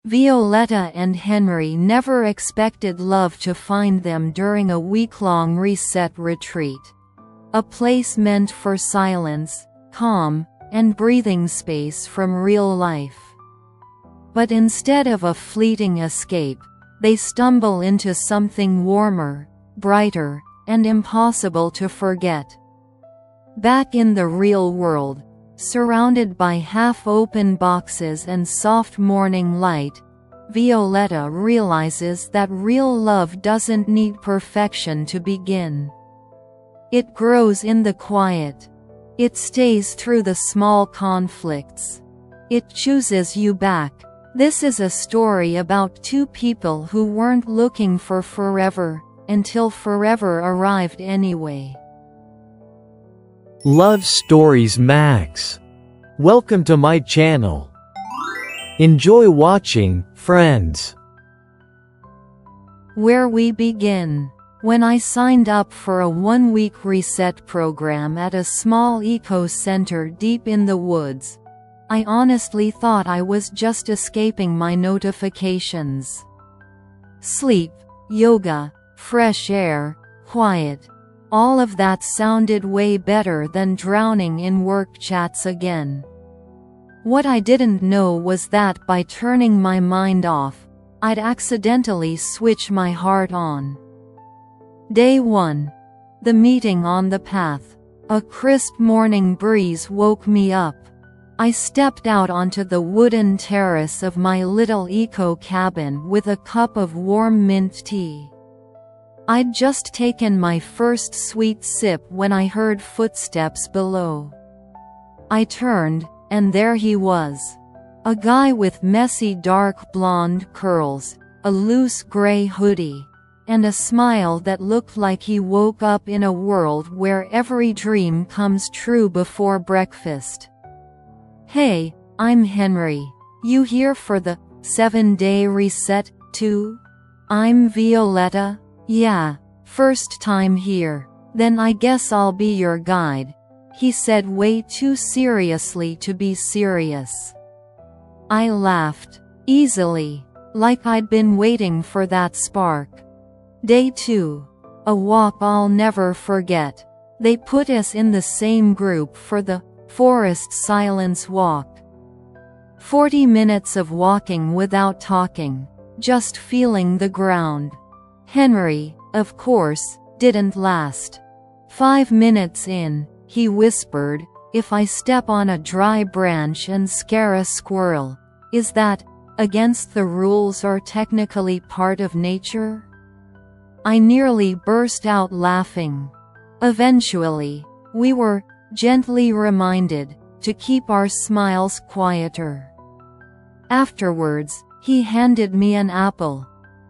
Violeta and Henry never expected love to find them during a week-long reset retreat. A place meant for silence, calm, and breathing space from real life. But instead of a fleeting escape, they stumble into something warmer, brighter, and impossible to forget. Back in the real world, surrounded by half-open boxes and soft morning light, Violeta realizes that real love doesn't need perfection to begin. It grows in the quiet. It stays through the small conflicts. It chooses you back. This is a story about two people who weren't looking for forever, until forever arrived anyway. Love Stories Max. Welcome to my channel. Enjoy watching, friends. Where we begin. When I signed up for a one-week reset program at a small eco-center deep in the woods, I honestly thought I was just escaping my notifications. Sleep, yoga, fresh air, quiet. All of that sounded way better than drowning in work chats again. What I didn't know was that by turning my mind off, I'd accidentally switch my heart on. Day 1. The meeting on the path. A crisp morning breeze woke me up. I stepped out onto the wooden terrace of my little eco-cabin with a cup of warm mint tea. I'd just taken my first sweet sip when I heard footsteps below. I turned, and there he was. A guy with messy dark blonde curls, a loose gray hoodie, and a smile that looked like he woke up in a world where every dream comes true before breakfast. "Hey, I'm Henry. You here for the 7-day reset, too?" "I'm Violeta. Yeah, first time here. Then I guess I'll be your guide," he said way too seriously to be serious. I laughed, easily, like I'd been waiting for that spark. Day 2. A walk I'll never forget. They put us in the same group for the Forest Silence Walk. 40 minutes of walking without talking, just feeling the ground. Henry, of course, didn't last. 5 minutes in, he whispered, "If I step on a dry branch and scare a squirrel, is that against the rules or technically part of nature?" I nearly burst out laughing. Eventually, we were gently reminded to keep our smiles quieter. Afterwards, he handed me an apple.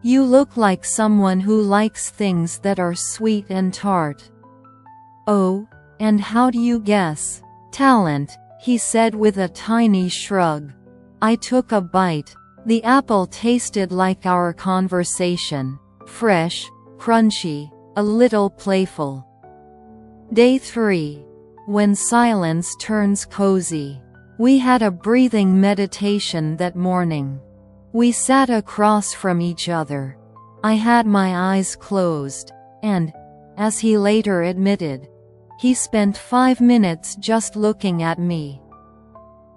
"You look like someone who likes things that are sweet and tart." "Oh, and how do you guess?" "Talent," he said with a tiny shrug. I took a bite. The apple tasted like our conversation, fresh, crunchy, a little playful. Day 3. When silence turns cozy. We had a breathing meditation that morning. We sat across from each other. I had my eyes closed, and, as he later admitted, he spent 5 minutes just looking at me.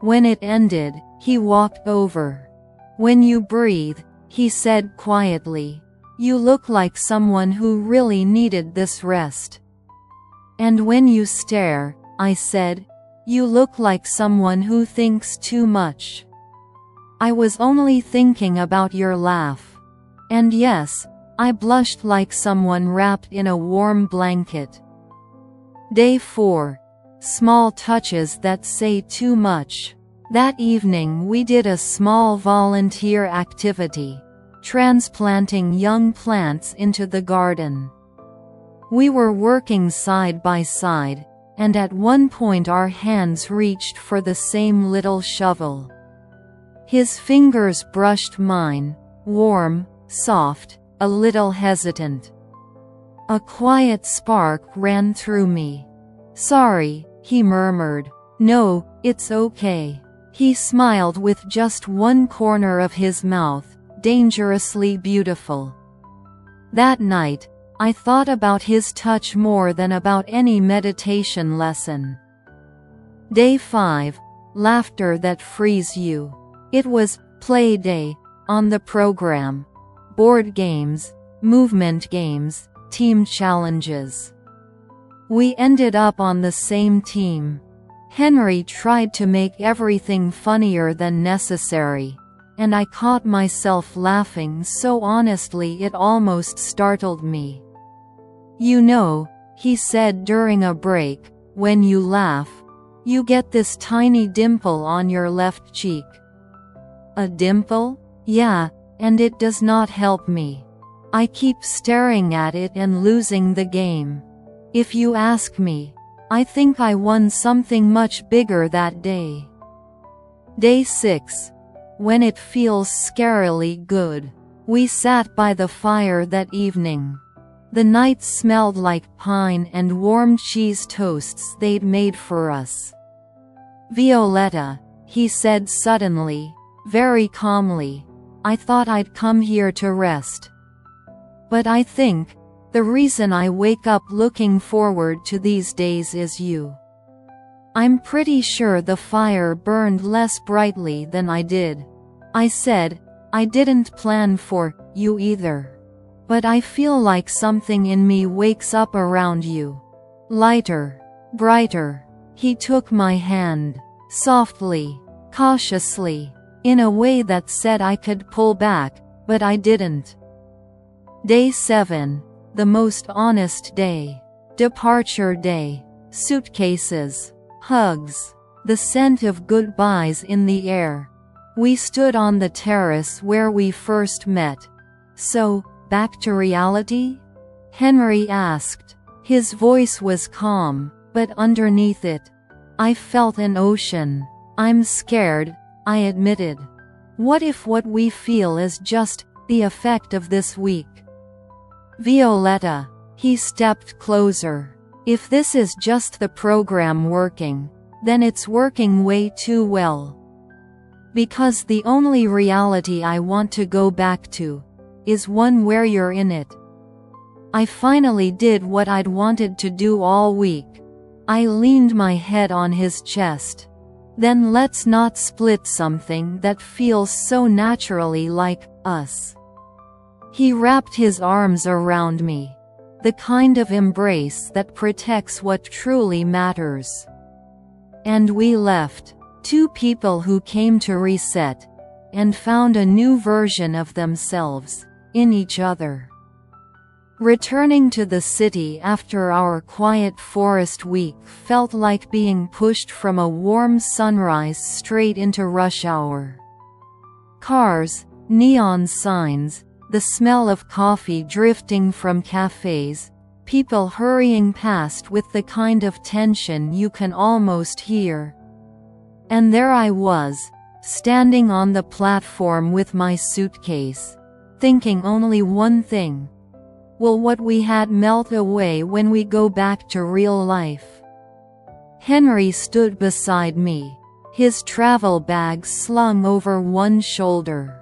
When it ended, he walked over. "When you breathe," he said quietly, "you look like someone who really needed this rest. And when you stare," I said, "you look like someone who thinks too much." I was only thinking about your laugh. And yes, I blushed like someone wrapped in a warm blanket. Day 4. Small touches that say too much. That evening we did a small volunteer activity, transplanting young plants into the garden. We were working side by side, and at one point our hands reached for the same little shovel. His fingers brushed mine, warm, soft, a little hesitant. A quiet spark ran through me. "Sorry," he murmured. "No, it's okay." He smiled with just one corner of his mouth, dangerously beautiful. That night, I thought about his touch more than about any meditation lesson. Day 5. Laughter that frees you. It was play day on the program. Board games, movement games, team challenges. We ended up on the same team. Henry tried to make everything funnier than necessary, and I caught myself laughing so honestly it almost startled me. "You know," he said during a break, "when you laugh, you get this tiny dimple on your left cheek." "A dimple?" "Yeah, and it does not help me. I keep staring at it and losing the game. If you ask me, I think I won something much bigger that day." Day 6. When it feels scarily good. We sat by the fire that evening. The night smelled like pine and warm cheese toasts they'd made for us. "Violeta," he said suddenly, very calmly, "I thought I'd come here to rest. But I think the reason I wake up looking forward to these days is you. I'm pretty sure the fire burned less brightly than I did." I said, "I didn't plan for you either. But I feel like something in me wakes up around you. Lighter, brighter." He took my hand, softly, cautiously, in a way that said I could pull back, but I didn't. Day 7. The most honest day. Departure day. Suitcases. Hugs. The scent of goodbyes in the air. We stood on the terrace where we first met. "So, back to reality?" Henry asked. His voice was calm, but underneath it, I felt an ocean. "I'm scared," I admitted. "What if what we feel is just the effect of this week?" "Violeta," he stepped closer. "If this is just the program working, then it's working way too well. Because the only reality I want to go back to is one where you're in it." I finally did what I'd wanted to do all week. I leaned my head on his chest. "Then let's not split something that feels so naturally like us." He wrapped his arms around me. The kind of embrace that protects what truly matters. And we left, two people who came to reset, and found a new version of themselves, in each other. Returning to the city after our quiet forest week felt like being pushed from a warm sunrise straight into rush hour. Cars, neon signs, the smell of coffee drifting from cafes, people hurrying past with the kind of tension you can almost hear. And there I was, standing on the platform with my suitcase, thinking only one thing. Will what we had melt away when we go back to real life? Henry stood beside me, his travel bag slung over one shoulder.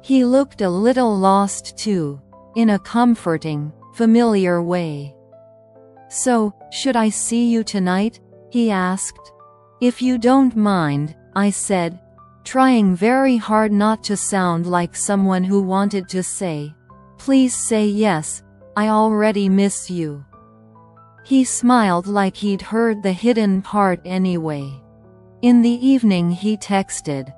He looked a little lost too, in a comforting, familiar way. "So, should I see you tonight?" he asked. "If you don't mind," I said, trying very hard not to sound like someone who wanted to say, "Please say yes, I already miss you." He smiled like he'd heard the hidden part anyway. In the evening he texted,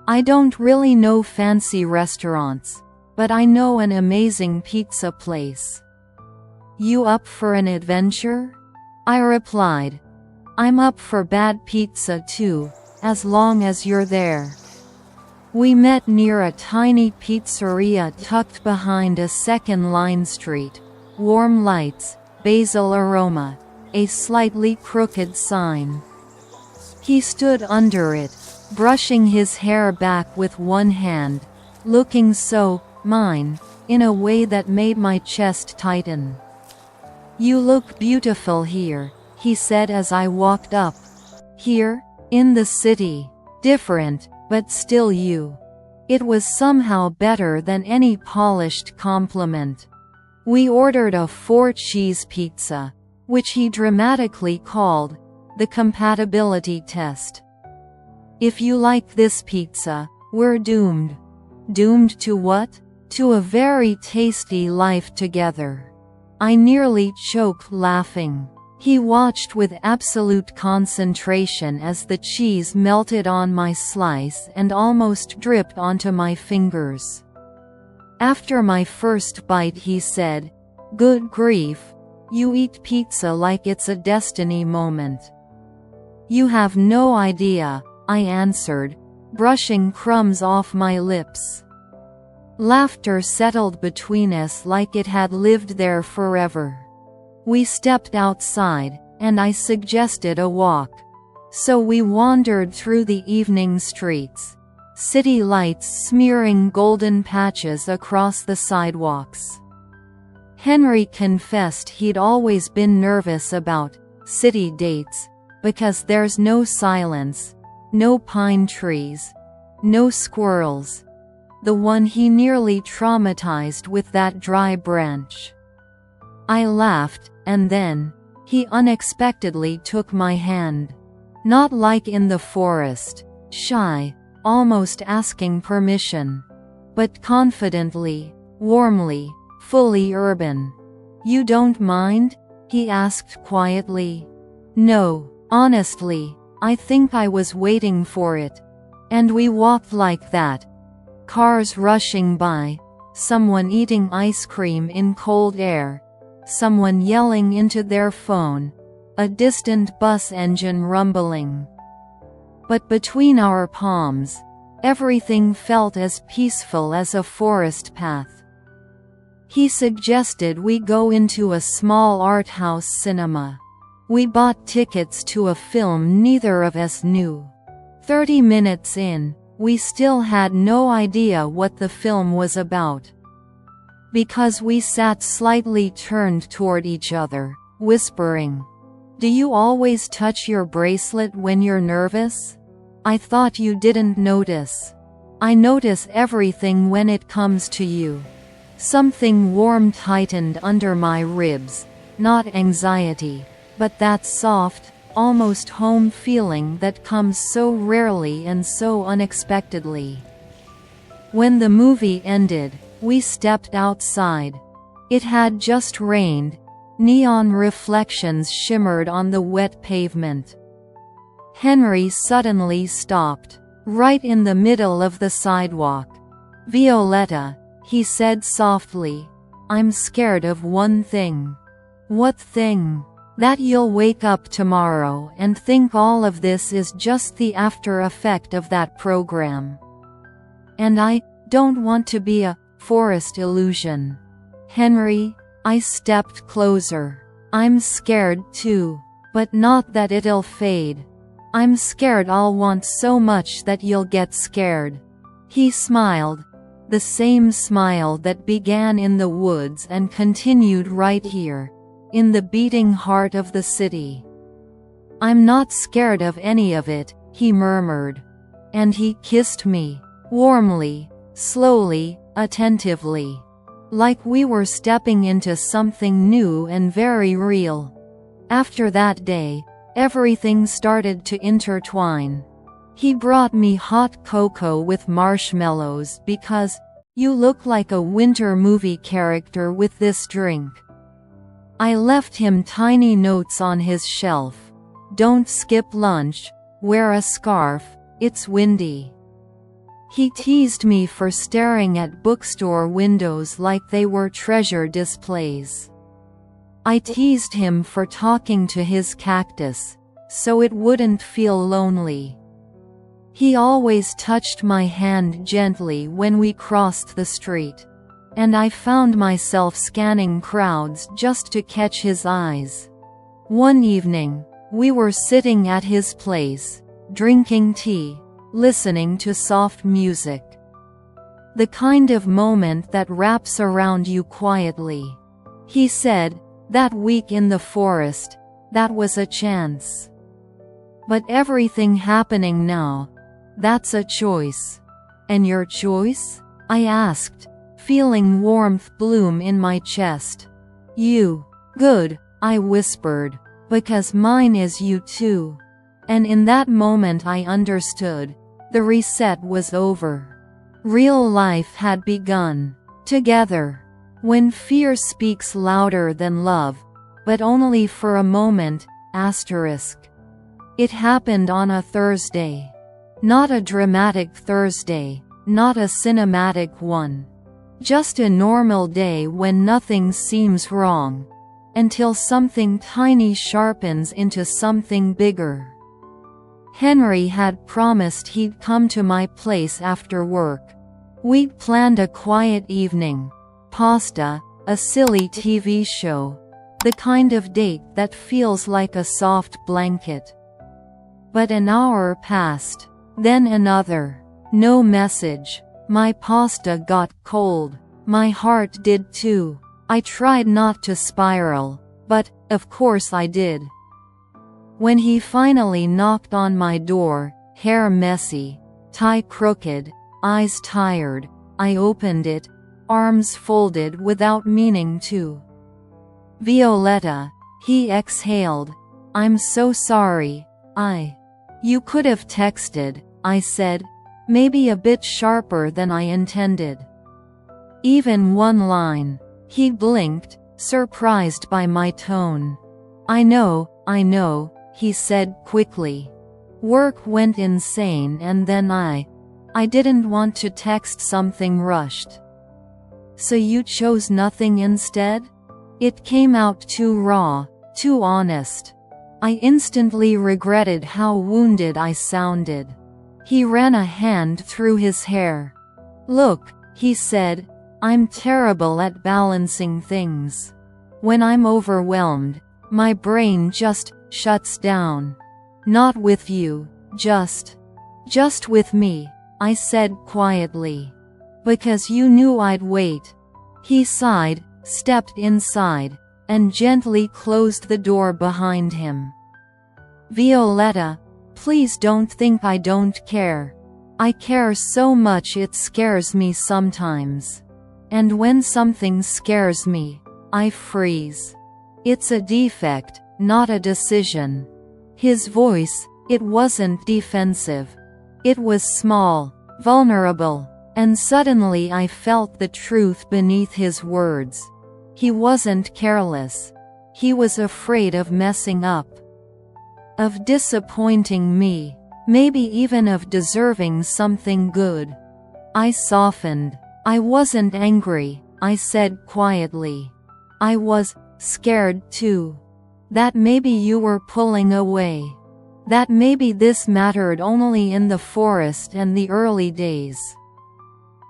"I don't really know fancy restaurants, but I know an amazing pizza place. You up for an adventure?" I replied, "I'm up for bad pizza too, as long as you're there." We met near a tiny pizzeria tucked behind a second-line street. Warm lights, basil aroma, a slightly crooked sign. He stood under it, brushing his hair back with one hand, looking so mine, in a way that made my chest tighten. "You look beautiful here," he said as I walked up. "Here? In the city?" Different, but still you. It was somehow better than any polished compliment. We ordered a 4-cheese pizza, which he dramatically called the compatibility test. If you like this pizza, we're doomed. Doomed to what? To a very tasty life together. I nearly choked laughing. He watched with absolute concentration as the cheese melted on my slice and almost dripped onto my fingers. After my first bite he said, "Good grief, you eat pizza like it's a destiny moment." "You have no idea," I answered, brushing crumbs off my lips. Laughter settled between us like it had lived there forever. We stepped outside, and I suggested a walk. So we wandered through the evening streets, city lights smearing golden patches across the sidewalks. Henry confessed he'd always been nervous about city dates, because there's no silence, no pine trees, no squirrels. The one he nearly traumatized with that dry branch. I laughed, and then he unexpectedly took my hand. Not like in the forest, shy, almost asking permission, but confidently, warmly, fully urban. "You don't mind?" he asked quietly. "No, honestly, I think I was waiting for it." And we walked like that. Cars rushing by, someone eating ice cream in cold air, someone yelling into their phone, a distant bus engine rumbling. But between our palms, everything felt as peaceful as a forest path. He suggested we go into a small art house cinema. We bought tickets to a film neither of us knew. 30 minutes in, we still had no idea what the film was about. Because we sat slightly turned toward each other, whispering, "Do you always touch your bracelet when you're nervous? I thought you didn't notice." "I notice everything when it comes to you." Something warm tightened under my ribs, not anxiety, but that soft, almost home feeling that comes so rarely and so unexpectedly. When the movie ended, we stepped outside. It had just rained. Neon reflections shimmered on the wet pavement. Henry suddenly stopped, right in the middle of the sidewalk. "Violeta," he said softly, "I'm scared of one thing." "What thing?" "That you'll wake up tomorrow and think all of this is just the after effect of that program. And I don't want to be a forest illusion." "Henry," I stepped closer. "I'm scared too. But not that it'll fade. I'm scared I'll want so much that you'll get scared." He smiled, the same smile that began in the woods and continued right here, in the beating heart of the city. "I'm not scared of any of it," he murmured. And he kissed me, warmly, slowly, attentively. Like we were stepping into something new and very real. After that day, everything started to intertwine. He brought me hot cocoa with marshmallows because, "You look like a winter movie character with this drink." I left him tiny notes on his shelf. "Don't skip lunch, wear a scarf, it's windy." He teased me for staring at bookstore windows like they were treasure displays. I teased him for talking to his cactus, so it wouldn't feel lonely. He always touched my hand gently when we crossed the street. And I found myself scanning crowds just to catch his eyes. One evening, we were sitting at his place, drinking tea, listening to soft music. The kind of moment that wraps around you quietly. He said, "That week in the forest, that was a chance. But everything happening now, That's a choice. And your choice? I asked, feeling warmth bloom in my chest. You. Good, I whispered. Because mine is you too. And in that moment I understood. The reset was over. Real life had begun. Together. When fear speaks louder than love, but only for a moment, asterisk. It happened on a Thursday. Not a dramatic Thursday, not a cinematic one. Just a normal day when nothing seems wrong. Until something tiny sharpens into something bigger. Henry had promised he'd come to my place after work. We'd planned a quiet evening. Pasta, a silly TV show. The kind of date that feels like a soft blanket. But an hour passed. Then another. No message. My pasta got cold. My heart did too. I tried not to spiral, but, of course I did. When he finally knocked on my door, hair messy, tie crooked, eyes tired, I opened it, arms folded without meaning to. Violeta, he exhaled. I'm so sorry, You could have texted, I said, maybe a bit sharper than I intended. Even one line. He blinked, surprised by my tone. I know, he said quickly. Work went insane and then I didn't want to text something rushed. So you chose nothing instead? It came out too raw, too honest. I instantly regretted how wounded I sounded. He ran a hand through his hair. Look, he said, I'm terrible at balancing things. When I'm overwhelmed, my brain just shuts down. Not with you, just with me, I said quietly. Because you knew I'd wait. He sighed, stepped inside, and gently closed the door behind him. Violeta, please don't think I don't care. I care so much it scares me sometimes. And when something scares me, I freeze. It's a defect, not a decision. His voice, it wasn't defensive. It was small, vulnerable, and suddenly I felt the truth beneath his words. He wasn't careless. He was afraid of messing up. Of disappointing me, maybe even of deserving something good. I softened. I wasn't angry, I said quietly. I was scared too. That maybe you were pulling away. That maybe this mattered only in the forest and the early days.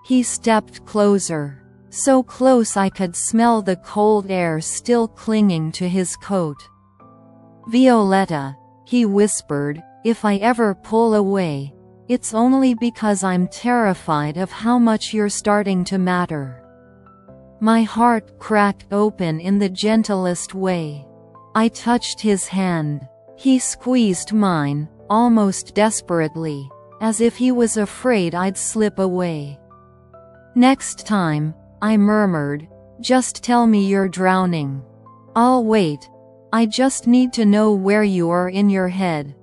He stepped closer. So close I could smell the cold air still clinging to his coat. Violeta, he whispered, if I ever pull away, it's only because I'm terrified of how much you're starting to matter. My heart cracked open in the gentlest way. I touched his hand. He squeezed mine, almost desperately, as if he was afraid I'd slip away. Next time, I murmured, just tell me you're drowning. I'll wait. I just need to know where you are in your head.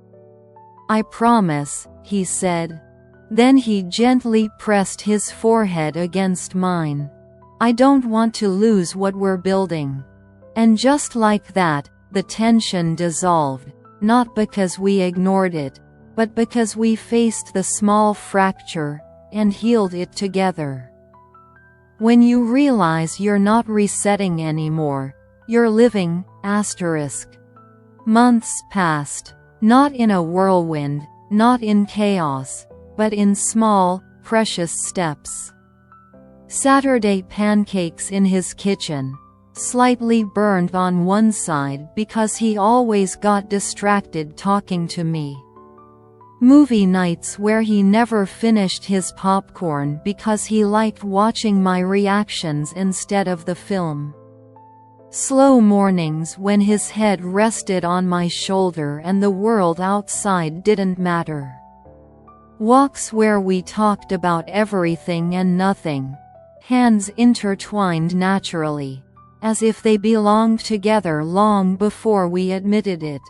I promise, he said. Then he gently pressed his forehead against mine. I don't want to lose what we're building. And just like that, the tension dissolved, not because we ignored it, but because we faced the small fracture and healed it together. When you realize you're not resetting anymore, you're living, asterisk. Months passed, not in a whirlwind, not in chaos, but in small, precious steps. Saturday pancakes in his kitchen, slightly burned on one side because he always got distracted talking to me. Movie nights where he never finished his popcorn because he liked watching my reactions instead of the film. Slow mornings when his head rested on my shoulder and the world outside didn't matter. Walks where we talked about everything and nothing. Hands intertwined naturally, as if they belonged together long before we admitted it.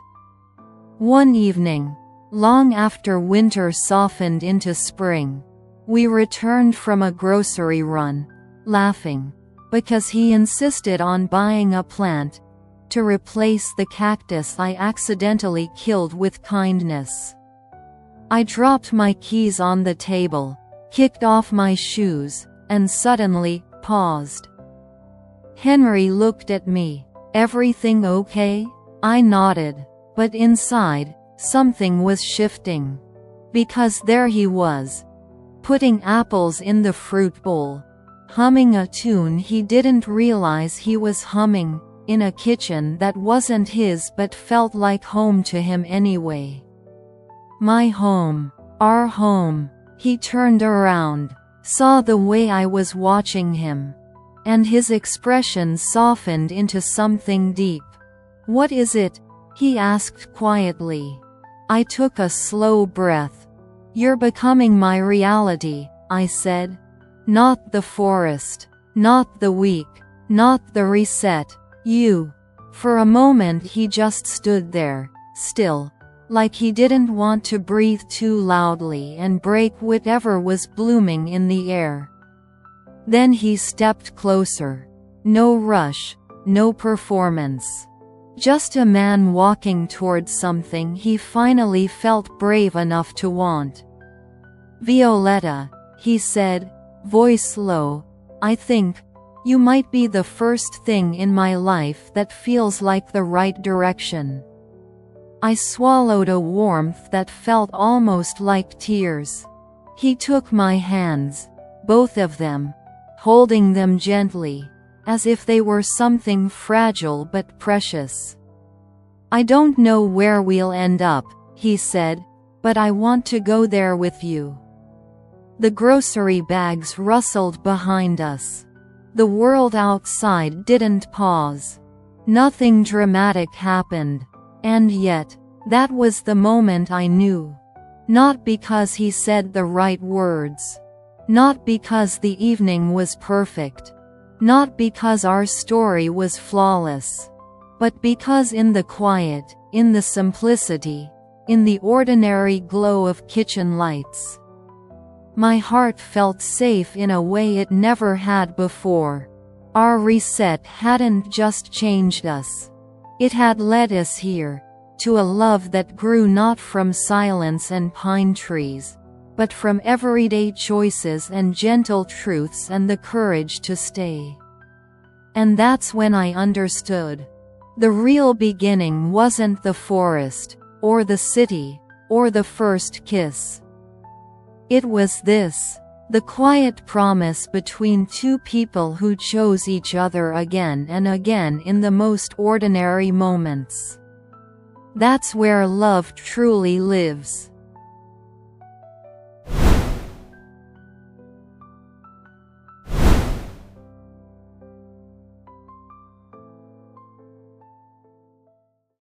One evening, long after winter softened into spring, we returned from a grocery run, laughing, because he insisted on buying a plant to replace the cactus I accidentally killed with kindness. I dropped my keys on the table, kicked off my shoes, and suddenly paused. Henry looked at me. "Everything okay?" I nodded, but inside, something was shifting. Because there he was, putting apples in the fruit bowl, humming a tune he didn't realize he was humming, in a kitchen that wasn't his but felt like home to him anyway. My home. Our home. He turned around, saw the way I was watching him, and his expression softened into something deep. "What is it?" he asked quietly. I took a slow breath. "You're becoming my reality," I said. "Not the forest. Not the week. Not the reset. You." For a moment he just stood there, still, like he didn't want to breathe too loudly and break whatever was blooming in the air. Then he stepped closer. No rush, no performance. Just a man walking towards something he finally felt brave enough to want. "Violeta," he said, voice low, "I think you might be the first thing in my life that feels like the right direction." I swallowed a warmth that felt almost like tears. He took my hands, both of them, holding them gently, as if they were something fragile but precious. "I don't know where we'll end up," he said, "but I want to go there with you." The grocery bags rustled behind us. The world outside didn't pause. Nothing dramatic happened. And yet, that was the moment I knew. Not because he said the right words. Not because the evening was perfect. Not because our story was flawless. But because in the quiet, in the simplicity, in the ordinary glow of kitchen lights, my heart felt safe in a way it never had before. Our reset hadn't just changed us. It had led us here, to a love that grew not from silence and pine trees, but from everyday choices and gentle truths and the courage to stay. And that's when I understood. The real beginning wasn't the forest, or the city, or the first kiss. It was this. The quiet promise between two people who chose each other again and again in the most ordinary moments. That's where love truly lives.